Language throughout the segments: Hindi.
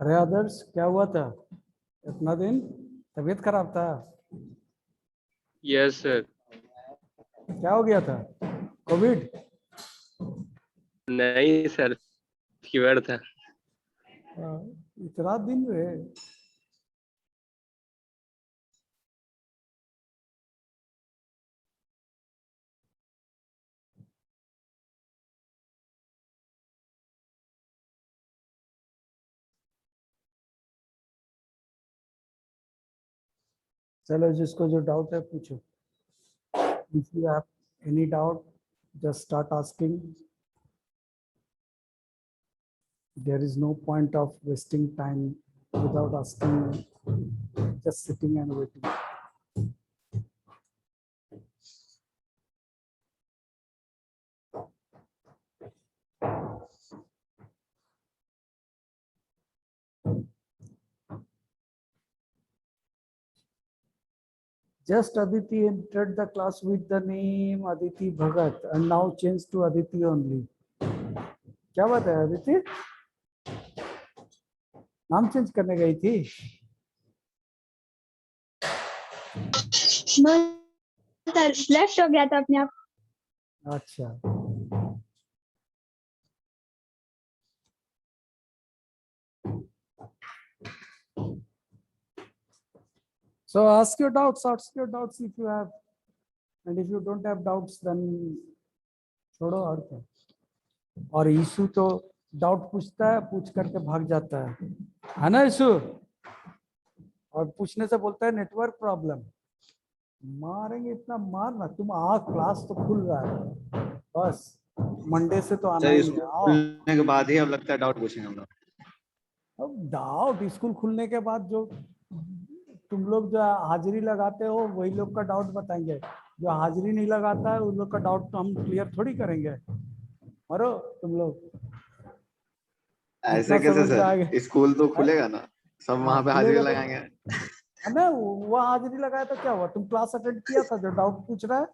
अरे आदर्श, क्या हुआ था इतना दिन? तबीयत खराब था? Yes sir. क्या हो गया था? कोविड? नहीं सर, फीवर था। इतना दिन रहे? चलो, जिसको जो डाउट है पूछो। If you have any doubt, just start asking. There is no point of wasting time without asking, just sitting and waiting. Just Aditi entered the class with the name Aditi Bhagat and now changed to Aditi only. क्या बात है अदिति? नाम चेंज करने गई थी? लेफ्ट हो गया था अपने आप. अच्छा. So ask your doubts if you have, and if you don't have doubts, then छोड़ो और क्या. और यीशु तो डाउट पूछता है, पूछ करके भाग जाता है ना यीशु? और पूछने से बोलता है नेटवर्क प्रॉब्लम. मारेंगे इतना मारना. तुम आ, क्लास तो खुल रहा है, बस मंडे से तो आना ही है. आओ. खुलने के बाद ही अब लगता है डाउट पूछेंगे हम लोग. अब डाउट स्कूल खुलने के बाद जो तुम लोग जो हाजिरी लगाते हो वही लोग का डाउट बताएंगे. जो हाजिरी नहीं लगाता है उन लोग का डाउट तो हम क्लियर थोड़ी करेंगे. मरो तुम लोग. ऐसे कैसे सर? स्कूल तो खुलेगा ना, सब वहां पे हाजिरी लगाएंगे. ना वो हाजिरी लगाया तो क्या हुआ? तुम क्लास अटेंड किया था? जो डाउट पूछ रहा है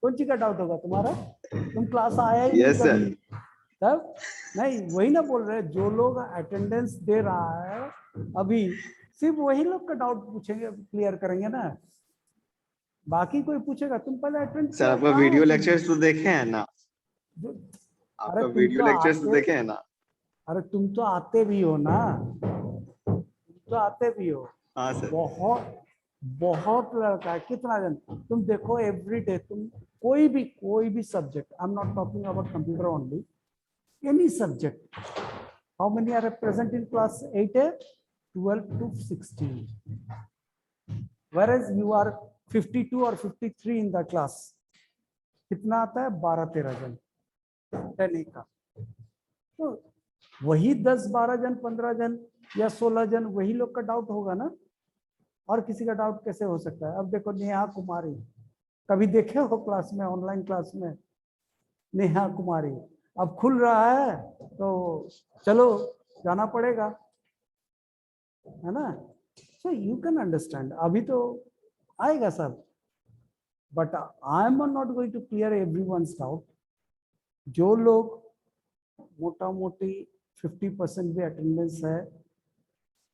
कौन सी का डाउट होगा तुम्हारा? तुम क्लास आया ही नहीं कभी. तब नहीं, वही ना बोल रहे. जो लोग अटेंडेंस दे रहा है अभी, सिर्फ वही लोग का डाउट पूछेंगे, क्लियर करेंगे ना. बाकी कोई पूछेगा? तुम पहले अटेंड सर आपका वीडियो लेक्चर्स तो देखे हैं ना? आपका वीडियो लेक्चर्स तो देखे हैं ना? अरे तुम तो आते भी हो ना, तुम तो आते भी हो. हाँ सर. बहुत बहुत लड़का है. कितना जन तुम देखो एवरी डे. तुम कोई भी subject, I am not talking about computer only, any subject, how many are present in class 8A? 12 to 16. Whereas you are 52 or 53 in the class. कितना आता है? 12-13 जन 10A का. तो वही 10-12 जन, 15 जन या 16 जन वही लोग का डाउट होगा ना. और किसी का डाउट कैसे हो सकता है? अब देखो नेहा कुमारी, कभी देखे हो क्लास में, ऑनलाइन क्लास में? नेहा कुमारी अब खुल रहा है तो चलो जाना पड़ेगा, है ना. So you can understand. अभी तो आएगा सब, but I am not going to clear everyone's doubt. जो लोग मोटा मोटी 50% भी अटेंडेंस है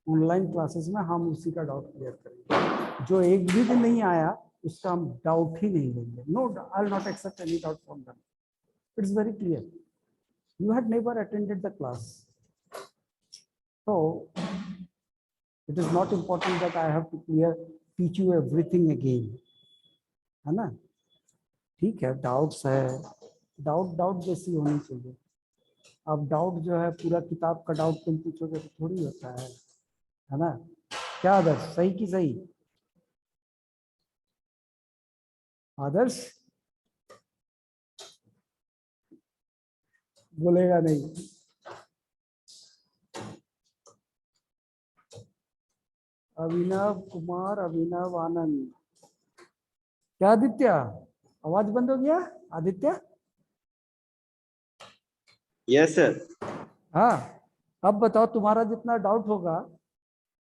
ऑनलाइन क्लासेस में, हम उसी का डाउट क्लियर करेंगे. जो एक भी दिन नहीं आया उसका हम डाउट ही नहीं लेंगे. No, I will not accept any doubt from them. It's very clear. You had never attended the class, so it is not important that I have to teach you everything again, है ना. ठीक है, डाउट्स है, डाउट जैसी होनी चाहिए. अब डाउट जो है पूरा किताब का डाउट तुम पूछोगे तो थोड़ी होता है ना. क्या आदर्श, सही की सही? आदर्श बोलेगा नहीं. अभिनव कुमार, अभिनव आनंद. क्या आदित्य, आवाज बंद हो गया? आदित्य. Yes sir. हाँ, अब बताओ. तुम्हारा जितना डाउट होगा,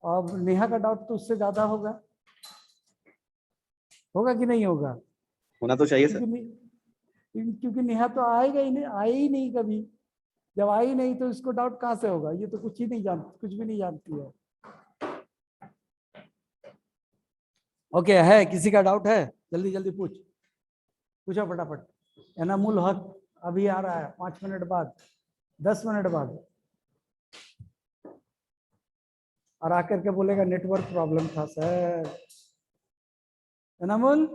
अब नेहा का डाउट तो उससे ज्यादा होगा कि नहीं होगा? होना तो चाहिए सर. क्योंकि नेहा तो आएगा ही नहीं, आई ही नहीं कभी. जब आई नहीं तो इसको डाउट कहाँ से होगा, ये तो कुछ ही नहीं जानती, कुछ भी नहीं जानती है। ओके है, किसी का डाउट है? जल्दी जल्दी पूछो फटाफट। एनामुल हक अभी आ रहा है 5 मिनट बाद, 10 मिनट बाद, और आकर के बोलेगा नेटवर्क प्रॉब्लम था सर। एनामुल,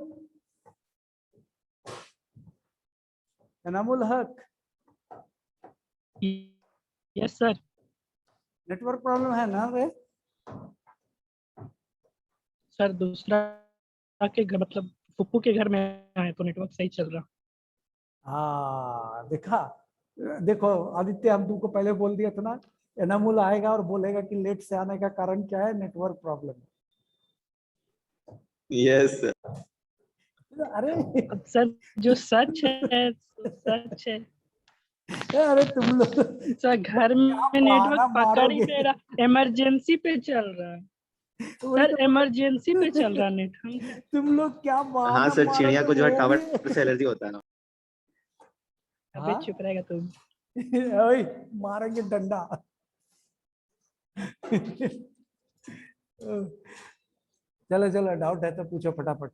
एनामुल हक, यस सर। नेटवर्क प्रॉब्लम है ना रे? सर दूसरा के घर, मतलब फुप्पू के घर में आए तो नेटवर्क सही चल रहा। हाँ देखा, देखो आदित्य, हम तुमको पहले बोल दिया था ना, एनामुल आएगा और बोलेगा कि लेट से आने का कारण क्या है, नेटवर्क प्रॉब्लम। Yes sir. अरे अब सर जो सच है तो सच है। अरे तुम लोग सर घर में बहाना नेटवर्क पकड़ ही मारोगे। नहीं रहा, इमरजेंसी पे चल रहा है वही सर, तो इमरजेंसी पे चल रहा नेट। तुम लोग क्या हाँ बहाना सर, चिड़िया मारोगे को जो है वो टावर भी। से एलर्जी होता है ना। अबे हाँ? चुप रहेगा तुम। ओए, मारेंगे डंडा। चलो चलो, डाउट है तो पूछो फटाफट।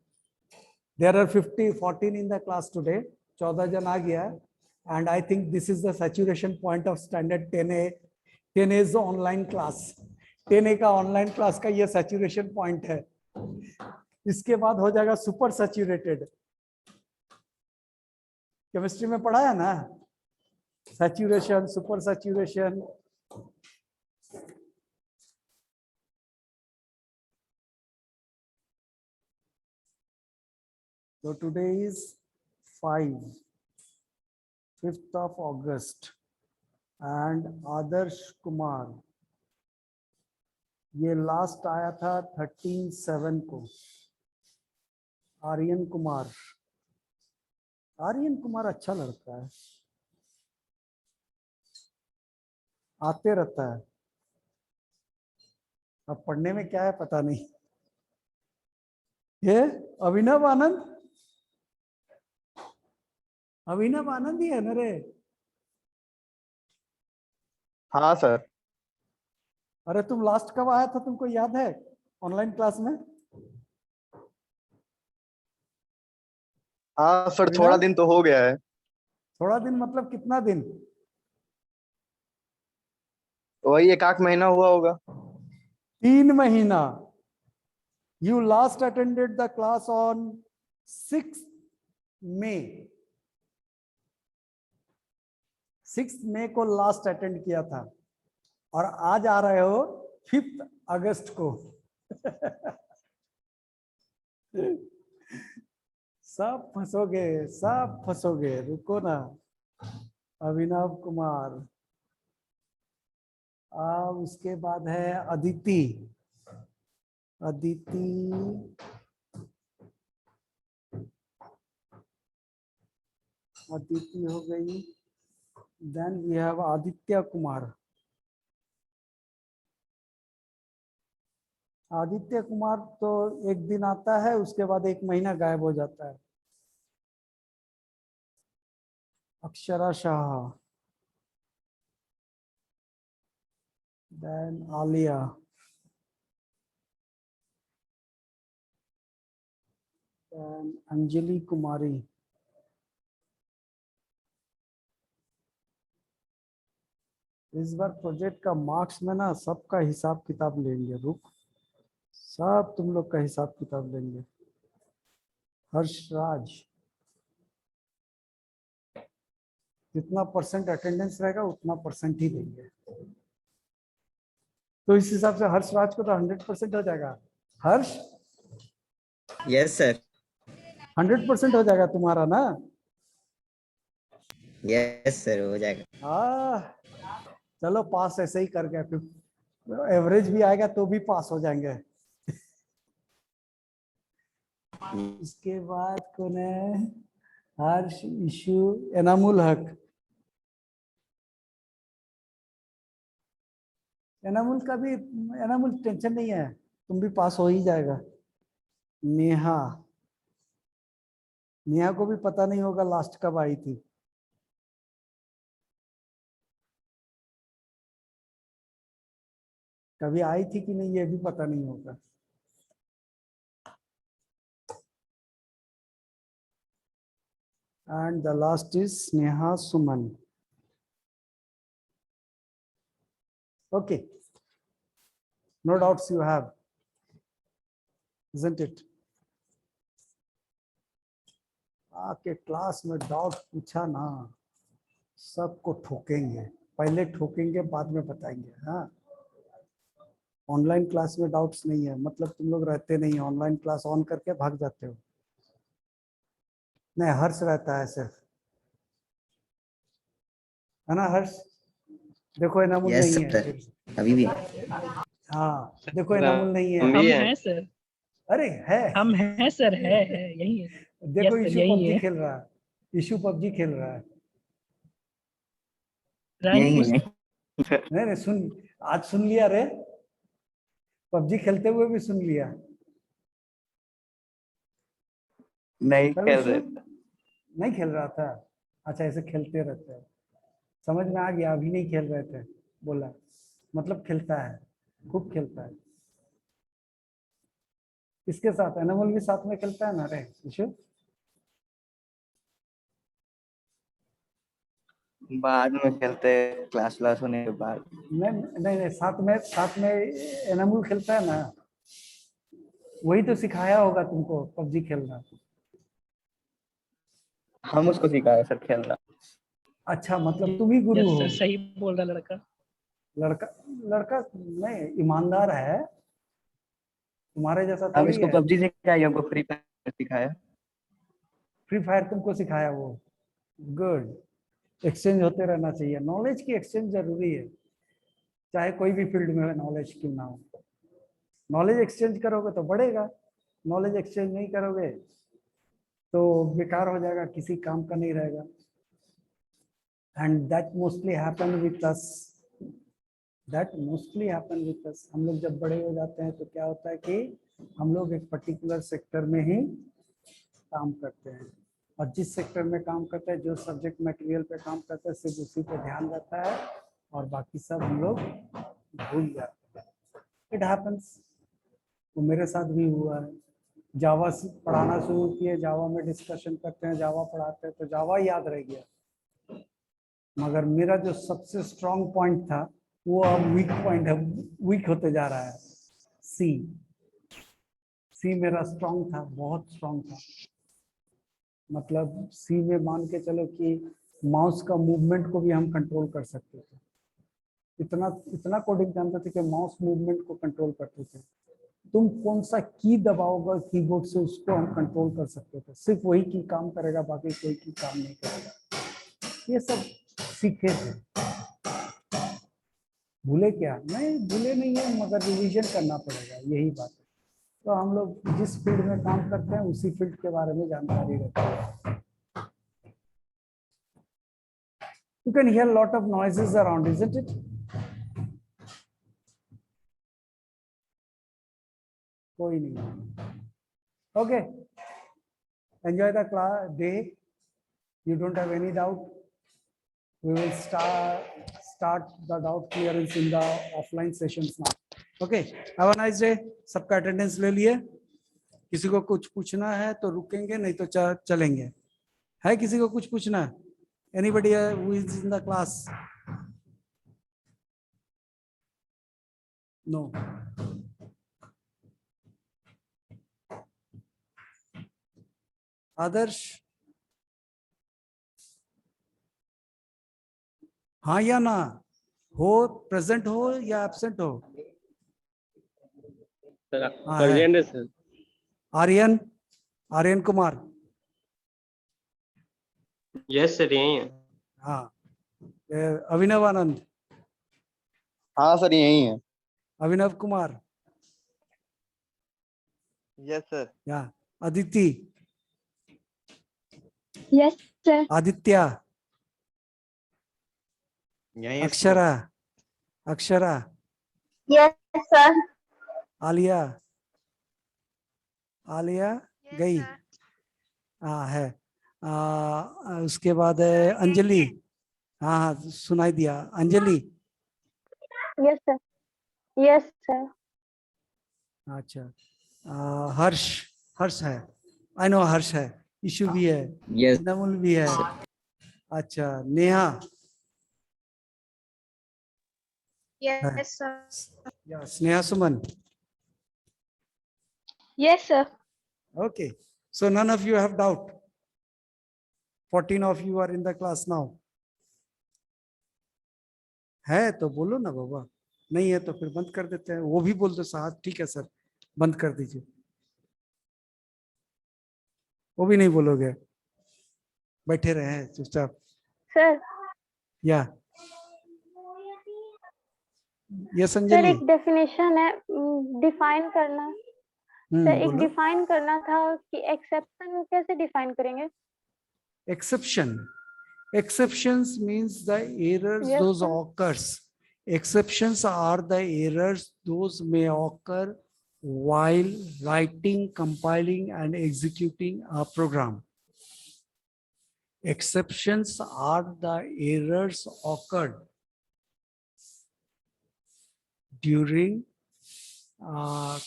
There are 14 in the class today, 14 जन आ गया, and I think this is the saturation point of standard 10A। 10A is online class, 10A का ऑनलाइन क्लास का ये सैचुरेशन पॉइंट है। इसके बाद हो जाएगा सुपर सैचुरेटेड। केमिस्ट्री में पढ़ा है ना, saturation, super saturation. So today is 5th of August, and Adarsh Kumar ये लास्ट आया था 13/7 को। आर्यन कुमार, आर्यन कुमार अच्छा लड़का है, आते रहता है। अब पढ़ने में क्या है पता नहीं। ये अभिनव आनंद, अभिनव आनंद ही है ना रे? हाँ सर। अरे तुम लास्ट कब आया था, तुमको याद है ऑनलाइन क्लास में? हाँ सर, अभिनव? थोड़ा दिन तो हो गया है। थोड़ा दिन मतलब कितना दिन? वही 1 आध महीना हुआ होगा। 3 महीना। You last attended the class on 6th May। 6th May को लास्ट अटेंड किया था, और आज आ रहे हो 5th अगस्त को। सब फंसोगे, सब फंसोगे, रुको ना। अभिनव कुमार, उसके बाद है अदिति। अदिति, अदिति हो गई। Then we have Aditya Kumar. Aditya Kumar तो एक दिन आता है, उसके बाद 1 महीना गायब हो जाता है। अक्षरा शाह, देन आलिया, देन अंजलि कुमारी। इस बार प्रोजेक्ट का मार्क्स में ना सबका हिसाब किताब लेंगे, रुक, सब तुम लोग का हिसाब किताब लेंगे। हर्षराज, जितना परसेंट अटेंडेंस रहेगा उतना परसेंट ही देंगे। तो इस हिसाब से हर्षराज को तो 100% हो जाएगा। हर्ष, यस सर। 100% हो जाएगा तुम्हारा ना? यस सर, हो जाएगा। चलो पास ऐसे ही कर गए, फिर एवरेज भी आएगा तो भी पास हो जाएंगे। इसके बाद कौन है? हर्ष, इशू, एनामुल हक। एनामुल का भी, एनामुल टेंशन नहीं है, तुम भी पास हो ही जाएगा। नेहा, नेहा को भी पता नहीं होगा लास्ट कब आई थी। कभी आई थी कि नहीं ये भी पता नहीं होगा। And the last is Sneha Suman. Okay. No doubts you have, isn't it? आके क्लास में डाउट पूछा ना, सबको ठोकेंगे, पहले ठोकेंगे बाद में बताएंगे। हाँ, ऑनलाइन क्लास में डाउट्स नहीं है, मतलब तुम लोग रहते नहीं, ऑनलाइन क्लास ऑन करके भाग जाते हो। नहीं, हर्ष रहता है सिर्फ, है ना हर्ष? देखो इनामुल यस नहीं है सर, फिर। अभी भी। हाँ देखो इनामुल नहीं है। हम हम भी हैं। हैं सर, अरे है, हम हैं सर, है यही है। देखो Yes, sir, इशू यही पबजी है। खेल रहा है, इशू पबजी खेल रहा है। रैंक यही पुश है। नहीं नहीं सुन, आज सुन लिया रे, पबजी खेलते हुए भी सुन लिया। नहीं कल खेल इशू रहे। नहीं खेल रहा था, अच्छा ऐसे खेलते रहते हैं, समझ में आ गया, अभी नहीं खेल रहे थे बोला, मतलब खेलता है, खूब खेलता है। किसके साथ? एनामल भी साथ में खेलता है ना रे इशू? बाद में खेलते, क्लास क्लास होने के बाद। नहीं नहीं नहीं, साथ में एनामल खेलता है ना, वही तो सिखाया होगा तुमको पबजी खेलना। हम उसको सिखाए सर खेलना। अच्छा मतलब तुम ही गुरु यस हो? सर, सही बोल रहा लड़का। लड़का लड़का नहीं, ईमानदार है, तुम्हारे जैसा हम थोड़ी इसको है। पबजी सिखाए, हमको फ्री फायर सिखाया। फ्री फायर तुमको सिखाया वो? गुड, एक्सचेंज होते रहना चाहिए, नॉलेज की एक्सचेंज जरूरी है, चाहे कोई भी फील्ड में नॉलेज क्यों ना हो। नॉलेज एक्सचेंज करोगे तो बढ़ेगा, नॉलेज एक्सचेंज नहीं करोगे तो बेकार हो जाएगा, किसी काम का नहीं रहेगा। And that mostly happen with us, हम लोग जब बड़े हो जाते हैं तो क्या होता है कि हम लोग एक पर्टिकुलर सेक्टर में ही काम करते हैं, और जिस सेक्टर में काम करते हैं, जो सब्जेक्ट मटेरियल पे काम करते हैं, सिर्फ उसी पे ध्यान रहता है और बाकी सब हम लोग भूल जाते हैं। इट हैपन्स, तो मेरे साथ भी हुआ है। जावा पढ़ाना शुरू किए, जावा में डिस्कशन करते हैं, जावा पढ़ाते हैं तो जावा याद रह गया, मगर मेरा जो सबसे स्ट्रॉन्ग पॉइंट था वो अब वीक पॉइंट है, वीक होते जा रहा है। सी मेरा स्ट्रॉन्ग था, बहुत स्ट्रॉन्ग था, मतलब सी में मान के चलो कि माउस का मूवमेंट को भी हम कंट्रोल कर सकते थे, इतना इतना कोडिंग जानते थे कि माउस मूवमेंट को कंट्रोल करते थे। तुम कौन सा की दबाओगे कीबोर्ड से, उसको हम कंट्रोल कर सकते थे, सिर्फ वही की काम करेगा, बाकी कोई की काम नहीं करेगा। ये सब सीखे थे, भूले क्या? नहीं भूले नहीं है, मगर रिवीजन करना पड़ेगा, यही बात है। तो हम लोग जिस फील्ड में काम करते हैं उसी फील्ड के बारे में जानकारी रखते हैं। You can hear a lot of noises around, isn't it? कोई नहीं। Okay. Enjoy the class day. You don't have any doubt. We will start the doubt clearance in the offline sessions now. Okay. Have a nice day. सबका अटेंडेंस ले लिए? किसी को कुछ पूछना है तो रुकेंगे, नहीं तो चलेंगे। है किसी को कुछ पूछना है? Anybody who is in the class? No. आदर्श? हाँ या ना? हो, प्रेजेंट हो या एब्सेंट हो? सर हाँ, है। प्रेजेंट है sir. Aryan? Aryan Kumar? Yes sir, यही है। हाँ। अभिनव आनंद? हाँ सर यही है। अभिनव कुमार? Yes sir. या अदिति? Yes sir. आदित्य? यही है। अक्षरा? अक्षरा? Yes sir. आलिया? आलिया गई? हाँ है। उसके बाद है अंजलि? हाँ हाँ सुनाई दिया। Anjali? Yes sir. Yes, sir. अच्छा, हर्ष, हर्ष है, आई नो हर्ष है, इशू भी है, Yes. नमुल भी है, अच्छा नेहा, Yes, sir. या स्नेहा सुमन, Yes, sir. okay, so none of you have doubt, 14 of you are in the class now, है तो बोलो ना बाबा, नहीं है तो फिर बंद कर देते हैं, वो भी बोल दो साहब, ठीक है सर बंद कर दीजिए, वो भी नहीं बोलोगे, बैठे रहे चुपचाप, Sir, या ये सर संजली, एक डेफिनेशन है, डिफाइन करना। सर एक बोलो, डिफाइन करना था कि एक्सेप्शन कैसे डिफाइन करेंगे? exception, exceptions means the errors Yes, those sir. occurs, exceptions are the errors those may occur while writing, compiling and executing a program. Exceptions are the errors occurred during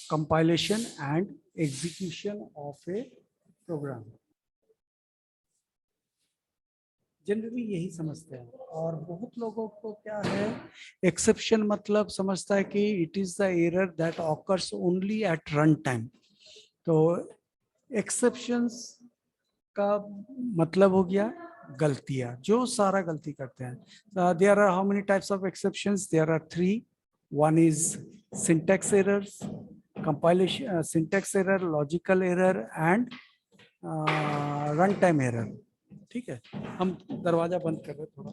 compilation and execution of a program. Generally यही समझते हैं, और बहुत लोगों को क्या है, एक्सेप्शन मतलब समझता है कि it is the error that occurs only at run time. तो एक्सेप्शंस का मतलब हो गया गलतियां, जो सारा गलती करते हैं। There are how many types of exceptions? There are 3। One is syntax errors, compilation syntax error, logical error and run time error. ठीक है, हम दरवाजा बंद कर रहे हैं थोड़ा।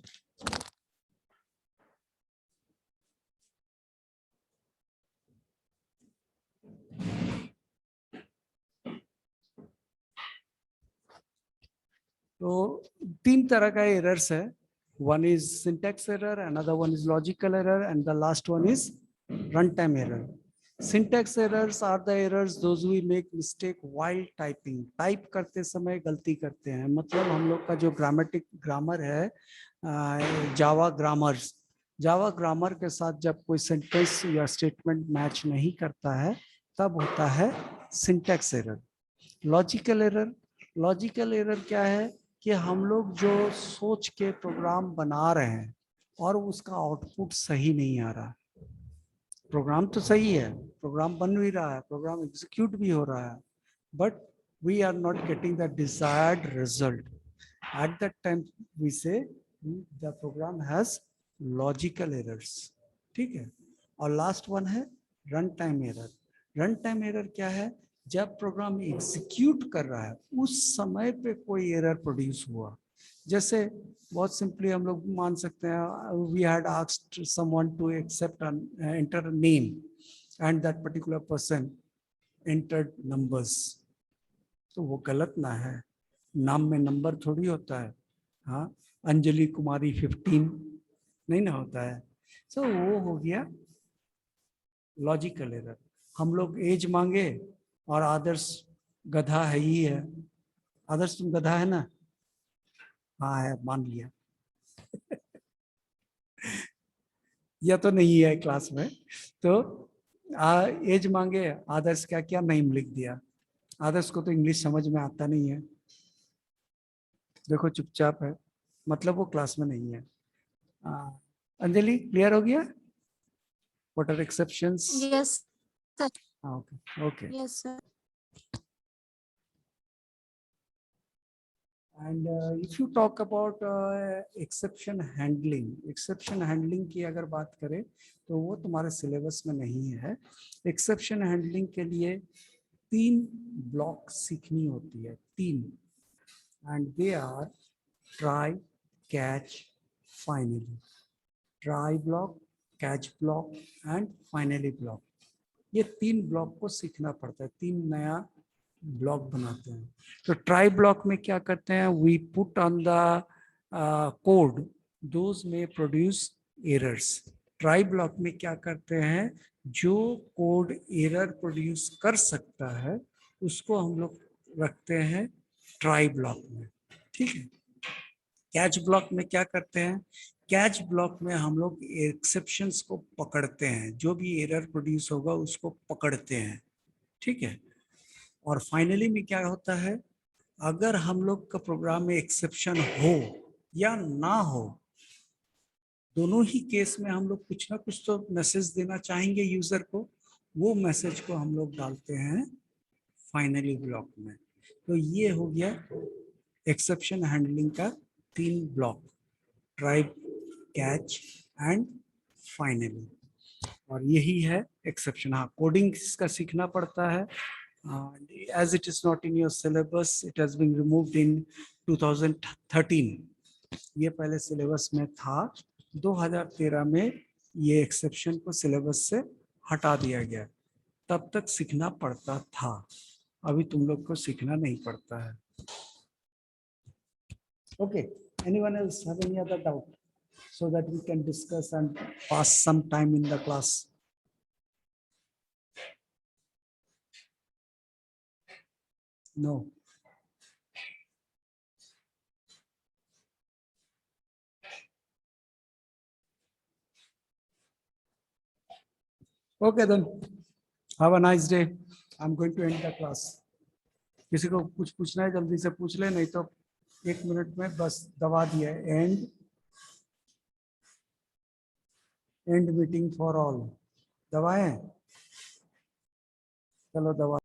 तो 3 तरह का एरर्स है, one is syntax error, another one is logical error and the last one is run time error. Syntax errors are the errors those we make mistake while typing, type करते समय गलती करते हैं। मतलब हम लोग का जो ग्रामर है, जावा ग्रामर्स, जावा ग्रामर के साथ जब कोई सेंटेंस या स्टेटमेंट मैच नहीं करता है तब होता है syntax error. Logical error, logical error क्या है कि हम लोग जो सोच के प्रोग्राम बना रहे हैं और उसका आउटपुट सही नहीं आ रहा। प्रोग्राम तो सही है, प्रोग्राम बन भी रहा है, प्रोग्राम एग्जीक्यूट भी हो रहा है, but we are not getting the desired result. At that time we say the program has logical errors. ठीक है, और लास्ट वन है run time error. Run time error क्या है? जब प्रोग्राम एग्जीक्यूट कर रहा है उस समय पे कोई एरर प्रोड्यूस हुआ। जैसे बहुत सिंपली हम लोग मान सकते हैं, we had asked someone to accept enter name and that particular person entered numbers, तो वो गलत ना है, नाम में नंबर थोड़ी होता है। हाँ, अंजलि कुमारी 15 नहीं ना होता है। सो वो हो गया लॉजिकल एरर। हम लोग एज मांगे और आदर्श गधा है ही है। आदर्श तुम गधा है ना? हाँ है, मान लिया। या तो नहीं है क्लास में, तो एज मांगे, आदर्श क्या क्या नेम लिख दिया। आदर्श को तो इंग्लिश समझ में आता नहीं है, देखो चुपचाप है, मतलब वो क्लास में नहीं है। अंजलि क्लियर हो गया? What are exceptions? Yes, sir. Okay okay. Yes, sir. And if you talk about exception handling की अगर बात करें तो वो तुम्हारे सिलेबस में नहीं है। एक्सेप्शन हैंडलिंग के लिए 3 ब्लॉक सीखनी होती है, 3, and they are try, catch, finally. Try block, catch block and finally block, ये 3 ब्लॉक को सीखना पड़ता है। 3 नया ब्लॉक बनाते हैं। तो ट्राई ब्लॉक में क्या करते हैं? We put on the code those may produce errors. Try block में क्या करते हैं? जो कोड एरर प्रोड्यूस कर सकता है उसको हम लोग रखते हैं ट्राई ब्लॉक में। ठीक है। कैच ब्लॉक में क्या करते हैं? कैच ब्लॉक में हम लोग एक्सेप्शंस को पकड़ते हैं, जो भी एरर प्रोड्यूस होगा उसको पकड़ते हैं, ठीक है। और फाइनली में क्या होता है, अगर हम लोग का प्रोग्राम में एक्सेप्शन हो या ना हो, दोनों ही केस में हम लोग कुछ ना कुछ तो मैसेज देना चाहेंगे यूजर को, वो मैसेज को हम लोग डालते हैं फाइनली ब्लॉक में। तो ये हो गया एक्सेप्शन हैंडलिंग का 3 block, tribe, catch and finally. और यही है एक्सेप्शन। हाँ, कोडिंग इसका सीखना पड़ता है, as it is not in your syllabus, it has been removed in 2013। ये पहले सिलेबस में था, 2013 में ये एक्सेप्शन को सिलेबस से हटा दिया गया, तब तक सीखना पड़ता था, अभी तुम लोग को सीखना नहीं पड़ता है। Okay, anyone else have any other doubt, so that we can discuss and pass some time in the class? No. Okay then, have a nice day. I'm going to end the class. किसी को कुछ पूछना है जल्दी से पूछ ले, नहीं तो 1 मिनट में बस दबा दिया, एंड मीटिंग फॉर ऑल दबाएं, चलो दबा।